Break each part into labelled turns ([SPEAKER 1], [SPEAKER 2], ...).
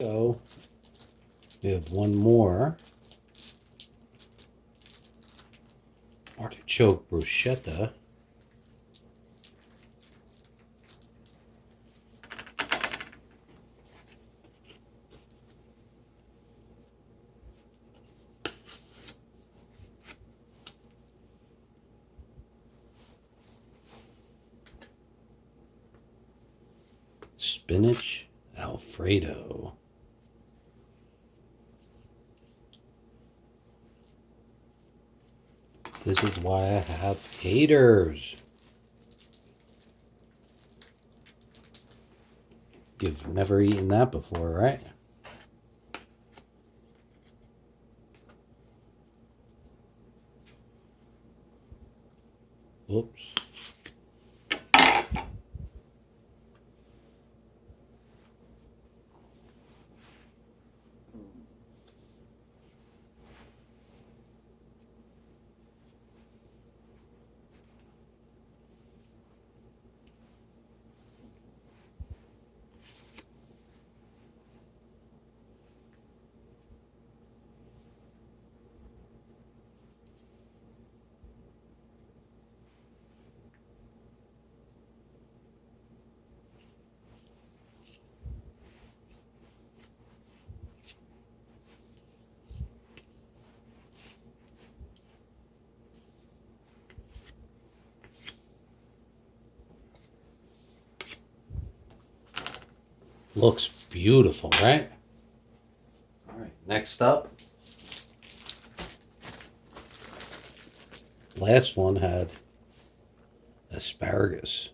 [SPEAKER 1] So we have one more Artichoke Bruschetta. Spinach Alfredo. This is why I have haters. You've never eaten that before, right? Oops. Looks beautiful, right? All right, next up. Last one had asparagus.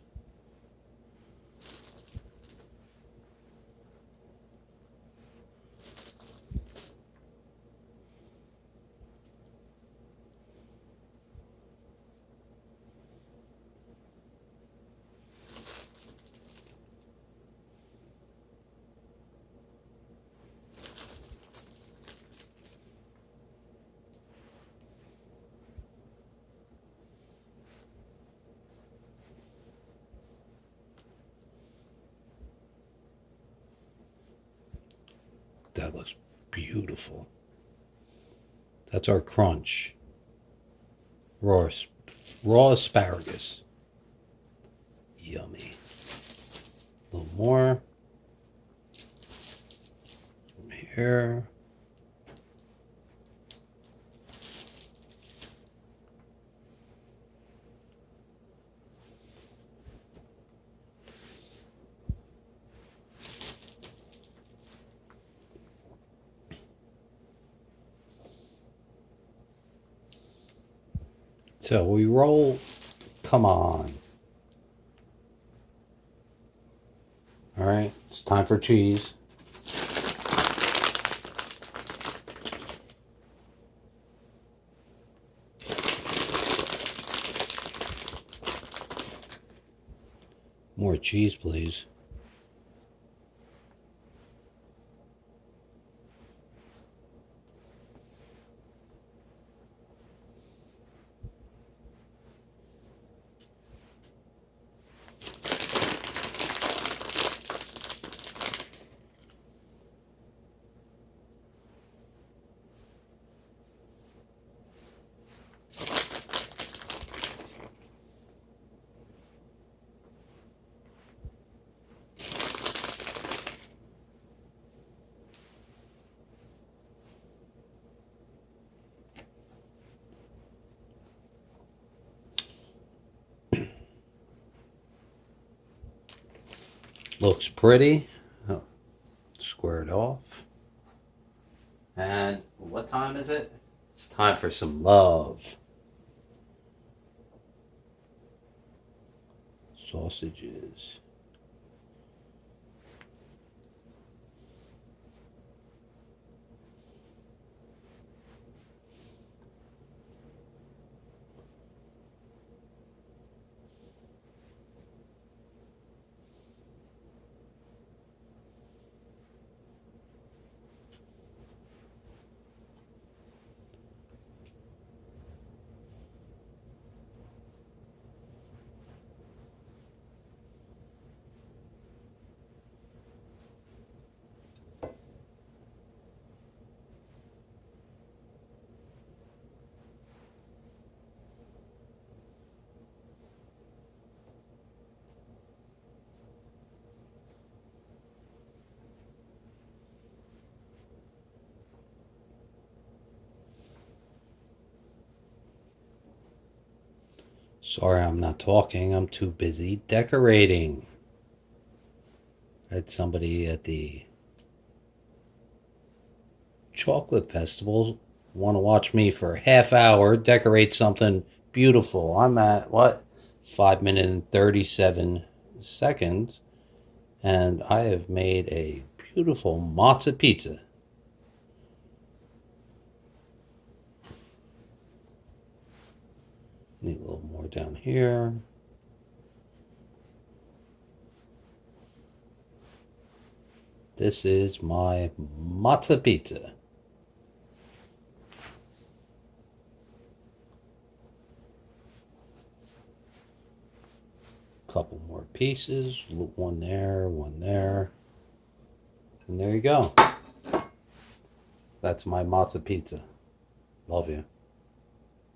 [SPEAKER 1] That looks beautiful. That's our crunch. Raw asparagus. Yummy. A little more. From here. So we roll. Come on. All right, it's time for cheese. More cheese, please. Looks pretty. Oh, square it off. And what time is it? It's time for some love. Sausages. Sorry I'm not talking. I'm too busy decorating. I had somebody at the chocolate festival want to watch me for a half hour decorate something beautiful. I'm at, what, 5 minutes and 37 seconds, and I have made a beautiful matzo pizza. Need a little more down here. This is my matzo pizza. Couple more pieces, one there, and there you go. That's my matzo pizza. Love you.